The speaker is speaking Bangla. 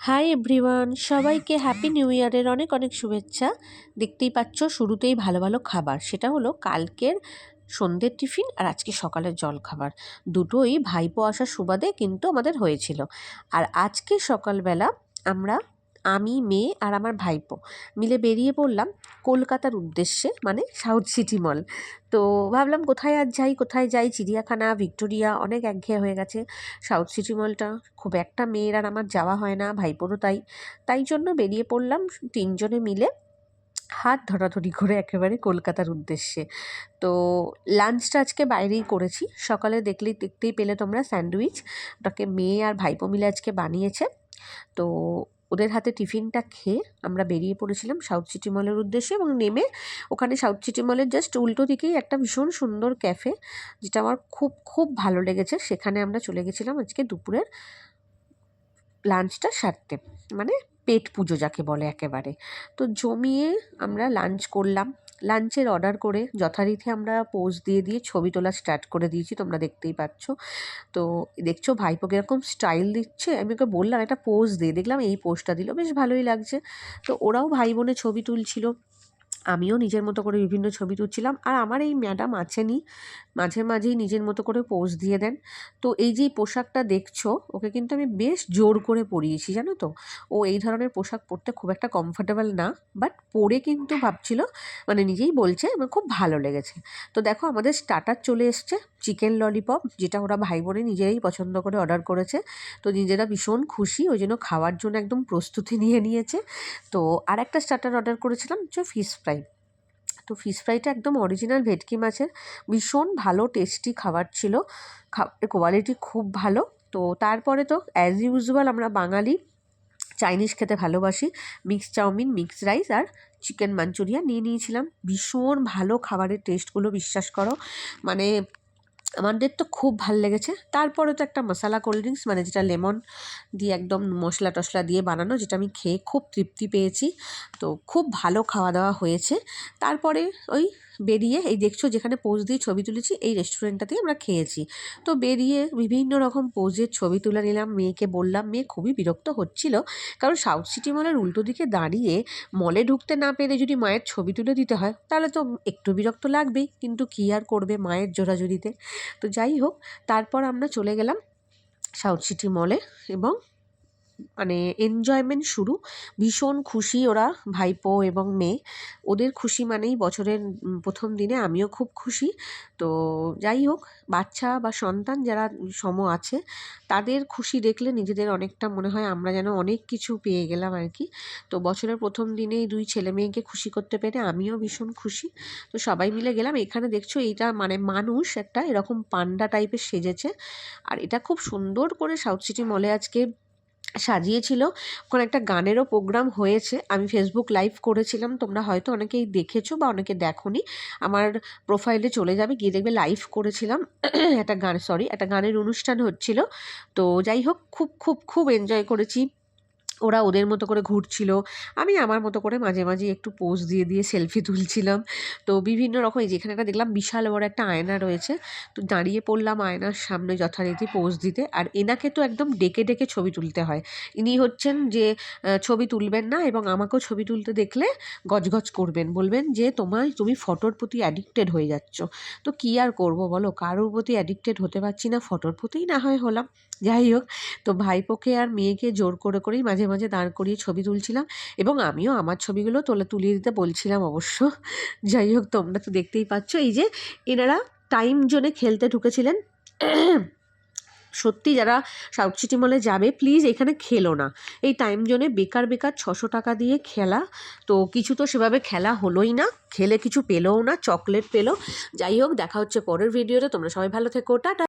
হাই এভরিওয়ান, সবাইকে হ্যাপি নিউ ইয়ারের অনেক অনেক শুভেচ্ছা। দেখতেই পাচ্ছ শুরুতেই ভালো ভালো খাবার, সেটা হলো কালকের সন্ধ্যের টিফিন আর আজকে সকালের জলখাবার। দুটোই ভাইপো আসার সুবাদে কিন্তু আমাদের হয়েছিল। আর আজকে সকালবেলা আমরা, আমি, মেয়ে আর আমার ভাইপো মিলে বেরিয়ে পড়লাম কলকাতার উদ্দেশ্যে, মানে সাউথ সিটি মল। তো ভাবলাম কোথায় যাই, চিড়িয়াখানা, ভিক্টোরিয়া অনেক একঘেয়ে হয়ে গেছে। সাউথ সিটি মলটা খুব একটা মেয়ের আর আমার যাওয়া হয় না, ভাইপোরও তাই জন্য বেরিয়ে পড়লাম তিনজনে মিলে হাত ধরাধরি করে একেবারে কলকাতার উদ্দেশ্যে। তো লাঞ্চটা আজকে বাইরেই করেছি। সকালে দেখতেই পেলে তোমরা স্যান্ডউইচ, ওটাকে মেয়ে আর ভাইপো মিলে আজকে বানিয়েছে। তো ওদের হাতে টিফিনটা খেয়ে আমরা বেরিয়ে পড়েছিলাম সাউথ সিটি মলের উদ্দেশ্যে, এবং নেমে ওখানে সাউথ সিটি মলের জাস্ট উল্টো দিকেই একটা ভীষণ সুন্দর ক্যাফে, যেটা আমার খুব খুব ভালো লেগেছে, সেখানে আমরা চলে গেছিলাম আজকে দুপুরের লাঞ্চটা সারতে, মানে পেট পুজো যাকে বলে একেবারে। তো জমিয়ে আমরা লাঞ্চ করলাম। লাঞ্চের অর্ডার করে যথারীতি আমরা পোজ দিয়ে ছবি তোলা স্টার্ট করে দিয়েছি, তোমরা দেখতেই পাচ্ছ। তো দেখছো ভাইপো কীরকম স্টাইল দিচ্ছে, আমি ওকে বললাম একটা পোজ দিয়ে, দেখলাম এই পোজটা দিল, বেশ ভালোই লাগছে। তো ওরাও ভাই বোনে ছবি তুলছিল, আমিও নিজের মতো করে বিভিন্ন ছবি তুলছিলাম। আর আমার এই ম্যাডাম আছেনই, মাঝে মাঝেই নিজের মতো করে পোজ দিয়ে দেন। তো এই যে পোশাকটা দেখছো, ওকে কিন্তু আমি বেশ জোর করে পরিয়েছি, জানো তো। ও এই ধরনের পোশাক পরতে খুব একটা কমফোর্টেবল না, বাট পরে কিন্তু ভাবছিল, মানে নিজেই বলছে আমার খুব ভালো লেগেছে। তো দেখো আমাদের স্টার্টার চলে এসছে, চিকেন ললিপপ, যেটা ওরা ভাই বোনে নিজেরাই পছন্দ করে অর্ডার করেছে। তো নিজেরা ভীষণ খুশি, ওই জন্য খাওয়ার জন্য একদম প্রস্তুতি নিয়ে নিয়েছে। তো আর একটা স্টার্টার অর্ডার করেছিলাম, যে ফিশ ফ্রাই। তো ফিশ ফ্রাইটা একদম অরিজিনাল ভেটকি মাছের, ভীষণ ভালো টেস্টি খাবার ছিল, কোয়ালিটি খুব ভালো। তো তারপরে তো অ্যাজ ইউজুয়াল আমরা বাঙালি চাইনিজ খেতে ভালোবাসি, মিক্স চাউমিন, মিক্স রাইস আর চিকেন মাঞ্চুরিয়ান নিয়ে নিয়েছিলাম। ভীষণ ভালো খাবারের টেস্টগুলো, বিশ্বাস করো, মানে আমাদের তো খুব ভাল লেগেছে। তারপরে তো একটা মশলা কোল্ড ড্রিঙ্কস, মানে যেটা লেমন দিয়ে একদম মশলা টশলা দিয়ে বানানো, যেটা আমি খেয়ে খুব তৃপ্তি পেয়েছি। তো খুব ভালো খাওয়া দাওয়া হয়েছে। তারপরে ওই বেরিয়ে, এই দেখছো যেখানে পোজ দিয়ে ছবি তুলেছি, এই রেস্টুরেন্টটাতেই আমরা খেয়েছি। তো বেরিয়ে বিভিন্ন রকম পোজের ছবি তুলে নিলাম। মেয়েকে বললাম, মেয়ে খুবই বিরক্ত হচ্ছিল, কারণ সাউথ সিটি মলের উল্টো দিকে দাঁড়িয়ে মলে ঢুকতে না পেরে যদি মায়ের ছবি তুলে দিতে হয়, তাহলে তো একটু বিরক্ত লাগবেই, কিন্তু কী আর করবে মায়ের জোরাজুরিতে। তো যাই হোক, তারপর আমরা চলে গেলাম সাউথ সিটি মলে, এবং মানে এনজয়মেন্ট শুরু। ভীষণ খুশি ওরা, ভাইপো এবং মেয়ে। ওদের খুশি মানেই বছরের প্রথম দিনে আমিও খুব খুশি। তো যাই হোক, বাচ্চা বা সন্তান যারা সম আছে, তাদের খুশি দেখলে নিজেদের অনেকটা মনে হয় আমরা যেন অনেক কিছু পেয়ে গেলাম আর কি। তো বছরের প্রথম দিনেই দুই ছেলে মেয়েকে খুশি করতে পেরে আমিও ভীষণ খুশি। তো সবাই মিলে গেলাম। এখানে দেখছো এইটা মানে মানুষ একটা এরকম পান্ডা টাইপের সেজেছে, আর এটা খুব সুন্দর করে সাউথ সিটি মলে আজকে সাজিয়েছিল। ওখানে একটা গানেরও প্রোগ্রাম হয়েছে, আমি ফেসবুক লাইভ করেছিলাম, তোমরা হয়তো অনেকেই দেখেছো বা অনেকে দেখোনি। আমার প্রোফাইলে চলে যাবে, গিয়ে দেখবে লাইভ করেছিলাম। একটা গানের অনুষ্ঠান হচ্ছিল। তো যাই হোক, খুব খুব খুব এনজয় করেছি। ওরা ওদের মতো করে ঘুরছিল, আমি আমার মতো করে মাঝে মাঝে একটু পোজ দিয়ে সেলফি তুলছিলাম। তো বিভিন্ন রকম, এই যেখানে একটা দেখলাম বিশাল বড় একটা আয়না রয়েছে, তো দাঁড়িয়ে পড়লাম আয়নার সামনে যথারীতি পোজ দিতে। আর এনাকে তো একদম ডেকে ডেকে ছবি তুলতে হয়, ইনি হচ্ছেন যে ছবি তুলবেন না, এবং আমাকেও ছবি তুলতে দেখলে গজগজ করবেন, বলবেন যে তুমি ফটোর প্রতি অ্যাডিক্টেড হয়ে যাচ্ছ। তো কী আর করবো বলো, কারোর প্রতি অ্যাডিক্টেড হতে পারছি না, ফটোর প্রতিই না হয় হলাম। যাই হোক, তো ভাইপোকে আর মেয়েকে জোর করেই মাঝে মাঝে দাঁড় করিয়ে ছবি তুলছিলাম, এবং আমিও আমার ছবিগুলো তুলিয়ে দিতে বলছিলাম অবশ্য। যাই হোক, তোমরা তো দেখতেই পাচ্ছ, এই যে এনারা টাইম জোনে খেলতে ঢুকেছিলেন। সত্যি যারা সাউথ সিটি মলে যাবে, প্লিজ এখানে খেলো না, এই টাইম জোনে বেকার 600 টাকা দিয়ে খেলা। তো কিছু তো সেভাবে খেলা হলোই না, খেলে কিছু পেলোও না, চকলেট পেলো। যাই হোক, দেখা হচ্ছে পরের ভিডিওতে, তোমরা সবাই ভালো থেকো, টাটা।